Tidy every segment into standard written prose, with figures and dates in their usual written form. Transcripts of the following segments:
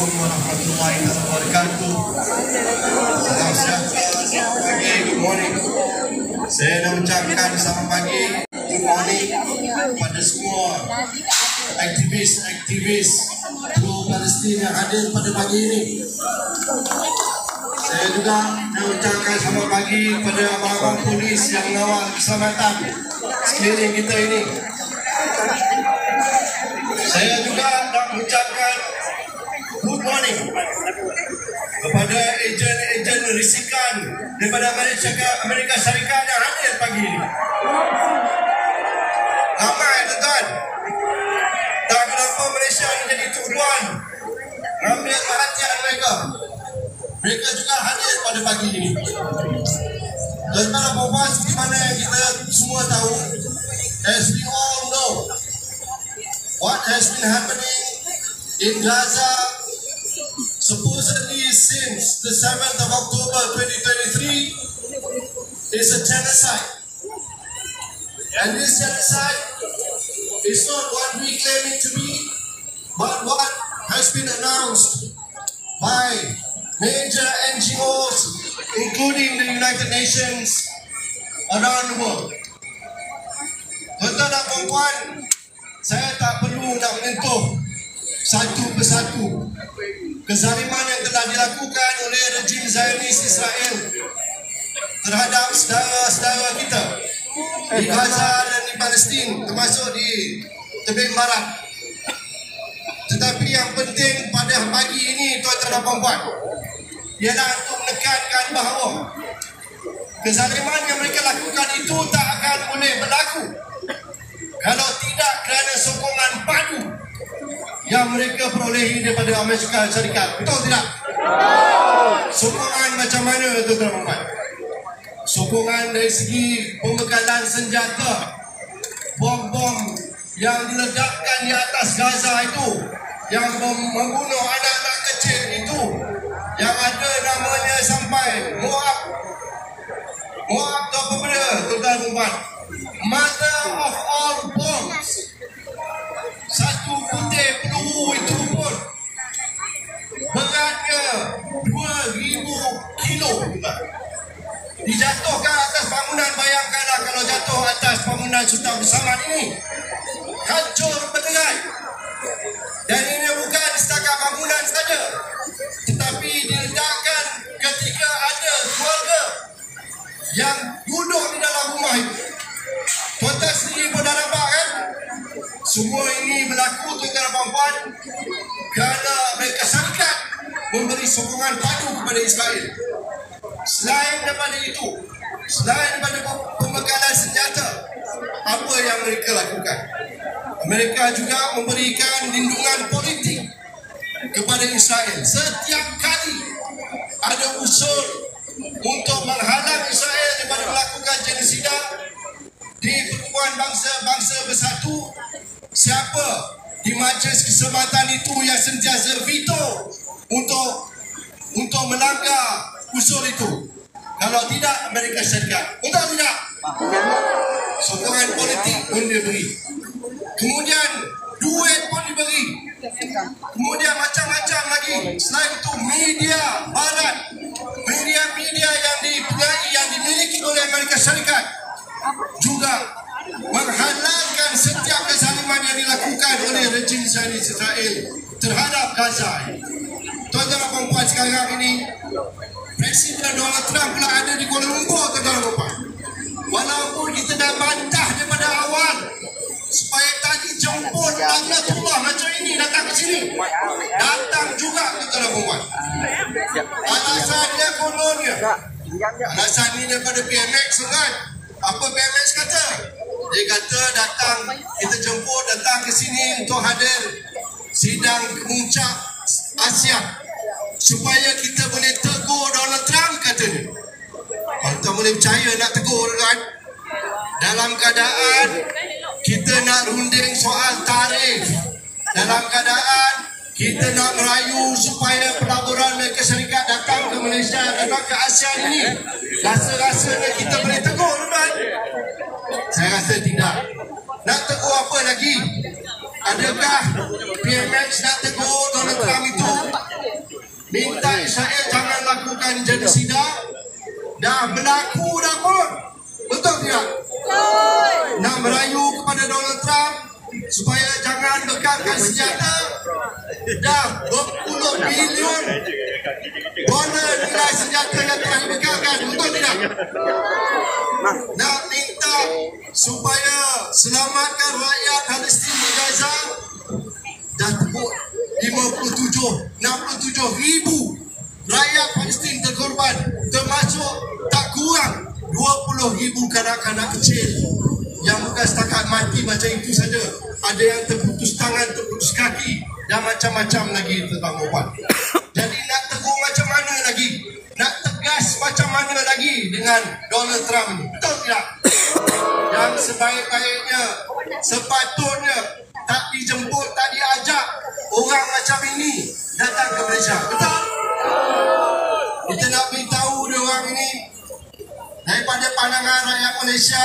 Assalamualaikum warahmatullahi wabarakatuh. Salam sejahtera, selamat pagi, good morning. Saya nak ucapkan selamat pagi, good morning kepada semua aktivis pro-Palestin yang hadir pada pagi ini. Saya juga nak ucapkan selamat pagi kepada abang-abang polis yang mengawal keselamatan sekeliling kita ini. Saya juga nak mengucapkan good morning kepada ejen-ejen risikan daripada Amerika Syarikat yang hadir pagi ini. Ramai tuan-tuan. Tak kenapa Malaysia menjadi tujuan mengambil perhatian mereka. Mereka juga hadir pada pagi ini. Tuan-tuan dan puan, seperti mana yang kita semua tahu, as we all know, what has been happening in Gaza supposedly since the 7th of October 2023 is a genocide. And this genocide is not what we claim it to be, but what has been announced by major NGOs, including the United Nations, around the world. Tuan-tuan dan puan-puan, saya tak perlu nak menyentuh satu persatu kezaliman yang telah dilakukan oleh rejim Zionis Israel terhadap saudara-saudara kita di Gaza dan di Palestin, termasuk di tebing barat. Tetapi yang penting pada pagi ini, tuan-tuan dan puan-puan, ialah untuk menekankan bahawa kezaliman yang mereka lakukan itu tak akan boleh berlaku kalau tidak kerana sokongan padu yang mereka perolehi daripada Amerika Syarikat. Betul tidak? Sokongan macam mana, tuan-tuan dan puan? Sokongan dari segi pembekalan senjata, bom-bom yang diledakkan di atas Gaza itu, yang membunuh anak-anak kecil itu, yang ada namanya sampai Moab tu apa benda, tuan-tuan dan puan? Mother of all bombs. Satu butir peluru itu pun beratnya 2,000 kilo. Dijatuhkan atas bangunan. Bayangkanlah kalau jatuh atas bangunan Sultan Abdul Samad ini, hancur berderai. Dan ini bukan setakat bangunan saja, tetapi diledakkan ketika ada keluarga yang duduk di dalam rumah itu. Tuan-tuan sendiri pun dah nampak kan? Semua ini berlaku, tuan-tuan dan puan-puan, kerana Amerika Syarikat memberi sokongan padu kepada Israel. Selain daripada itu, selain daripada pembekalan senjata, apa yang mereka lakukan? Mereka juga memberikan lindungan politik kepada Israel. Setiap kali ada usul untuk menghalang Israel daripada melakukan genosida di Pertubuhan Bangsa Bersatu, siapa di Majlis Keselamatan itu yang sentiasa veto untuk melanggar usul itu? Kalau tidak, Amerika Syarikat. Betul tidak? Sokongan politik pun diberi. Kemudian duit pun diberi. Kemudian macam-macam lagi. Selain itu, media barat, media-media yang dimiliki oleh Amerika Syarikat juga menghalalkan setiap kezaliman yang dilakukan oleh rejim Zionis Israel terhadap Gaza. Tuan-tuan dan puan-puan, sekarang ini Presiden Donald Trump pula ada di Kuala Lumpur, tuan-tuan dan puan-puan. Walaupun kita dah bantah daripada awal supaya tadi jemput Naglatullah macam ini datang ke sini, datang juga, tuan-tuan dan puan-puan. Alasan dia kononnya, alasan ini daripada PMX kan? Apa PMX kata? Dia kata datang, kita jemput datang ke sini untuk hadir sidang kemuncak Asia supaya kita boleh tegur Donald Trump, katanya. Kalau tak boleh percaya nak tegur kan? Dalam keadaan kita nak runding soal tarif, dalam keadaan kita nak merayu supaya pelaburan Amerika Syarikat datang ke Malaysia, datang ke ASEAN ini, rasa-rasanya kita boleh tegur kan? Saya rasa tidak. Nak tegur apa lagi? Adakah PMX nak tegur Donald Trump itu Israel jangan lakukan genosida. Dah berlaku dah pun. Betul tidak? Nak merayu kepada Donald Trump supaya jangan bekalkan senjata. Dah berpuluh bilion dolar nilai senjata yang telah dibekalkan. Betul tidak? Nak minta supaya selamatkan rakyat Palestin di Gaza. Dah tebuk 67 ribu rakyat Palestin terkorban, termasuk tak kurang 20 ribu kanak-kanak kecil yang bukan setakat mati macam itu saja, ada yang terputus tangan, terputus kaki dan macam-macam lagi tentang ubat. Jadi nak tegur macam mana lagi, nak tegas macam mana lagi dengan Donald Trump ini? Betul tidak? Yang sebaik-baiknya, sepatutnya tak dijemput, tak diajak orang macam ini datang ke Malaysia. Betul? Kita nak beritahu dia orang ini, daripada pandangan rakyat Malaysia,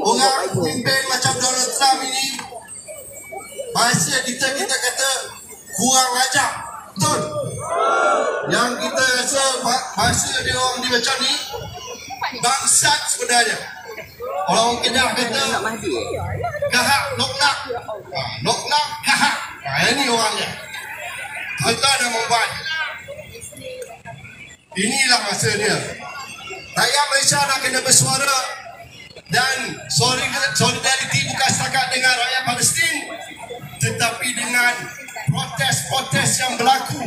orang pemimpin macam Donald Trump ini, bahasa kita kata kurang ajar. Betul? Yang kita rasa bahasa dia orang ni macam ni, bangsat sebenarnya. Orang Kedah kata kahak loknak. Loknak kahak. Ini orangnya. Tuan-tuan dan puan-puan, inilah masanya. Rakyat Malaysia nak kena bersuara, dan solidariti bukan setakat dengan rakyat Palestin, tetapi dengan protes-protes yang berlaku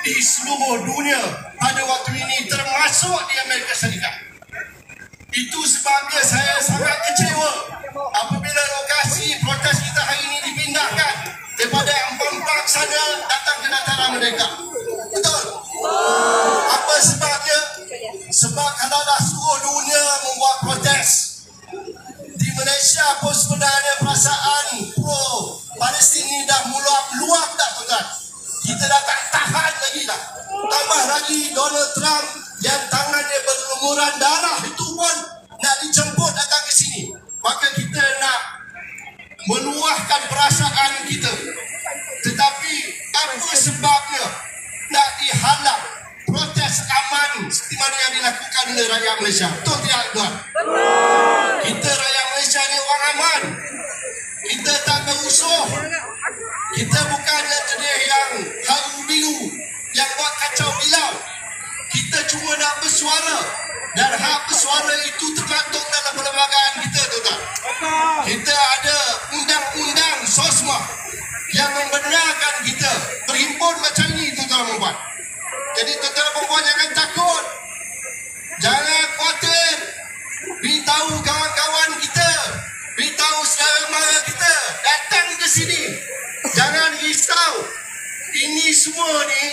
di seluruh dunia pada waktu ini, termasuk di Amerika Syarikat. Itu sebabnya saya sangat kecewa apabila lokasi protes kita hari ini dipindahkan daripada Ampang sana datang ke dataran Merdeka. Betul? Apa sebabnya? Sebab kalau dah seluruh dunia membuat protes, di Malaysia pun sebenarnya perasaan pro Palestin ini dah meluap dah, tuan-tuan. Kita dah tak tahan lagi dah. Tambah lagi Donald Trump yang tangannya berlumuran darah itu pun nak dijemput datang ke sini. Maka kita nak meluahkan perasaan kita. Tetapi apa sebabnya nak dihalang protes aman seperti mana yang dilakukan oleh rakyat Malaysia? Betul tidak, tuan? Kita rakyat Malaysia ni orang aman. Kita tak berusuh. Kita bukan jenis yang haru biru, yang buat kacau bilau. Kita cuma nak bersuara, dan hak bersuara itu tergantung dalam perlembagaan kita, tuan-tuan. Kita ada undang-undang SOSMA yang membenarkan kita berhimpun macam ini, tuan-tuan dan puan. Jadi tuan-tuan dan puan jangan takut, jangan khawatir. Beritahu kawan-kawan kita, beritahu saudara mara kita, datang ke sini. Jangan risau. Ini semua ni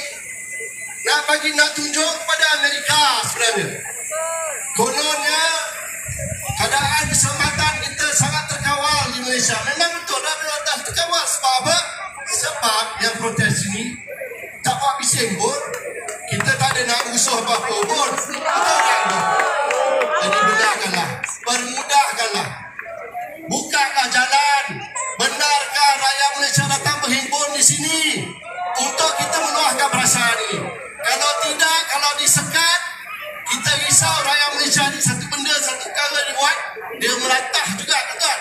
nak tunjuk kepada Amerika sebenarnya. Kononnya keadaan keselamatan kita sangat terkawal di Malaysia. Memang betul dah terkawal. Sebab apa? Sebab yang protes ini tak buat bising pun. Kita tak ada nak usuh apa-apa pun. Betul tak? Jadi benarkanlah, permudahkanlah, bukalah jalan. Benarkan rakyat Malaysia datang berhimpun di sini untuk kita meluahkan perasaan ini. Kalau tidak, kalau disekat, kita risau rakyat Malaysia ni satu benda, satu perkara dibuat, dia melatah juga, betul?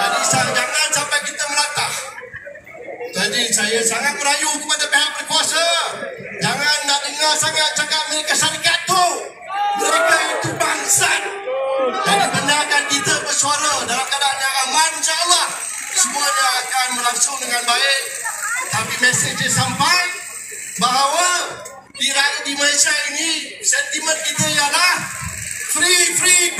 Jadi jangan sampai kita melatah. Jadi saya sangat merayu kepada pihak berkuasa, jangan nak dengar sangat cakap Amerika Syarikat tu. Mereka itu bangsat. Jadi benarkan kita bersuara dalam keadaan yang aman, insyaAllah semuanya akan berlangsung dengan baik. Tapi mesej sampai bahawa di Malaysia ini sentimen kita ialah free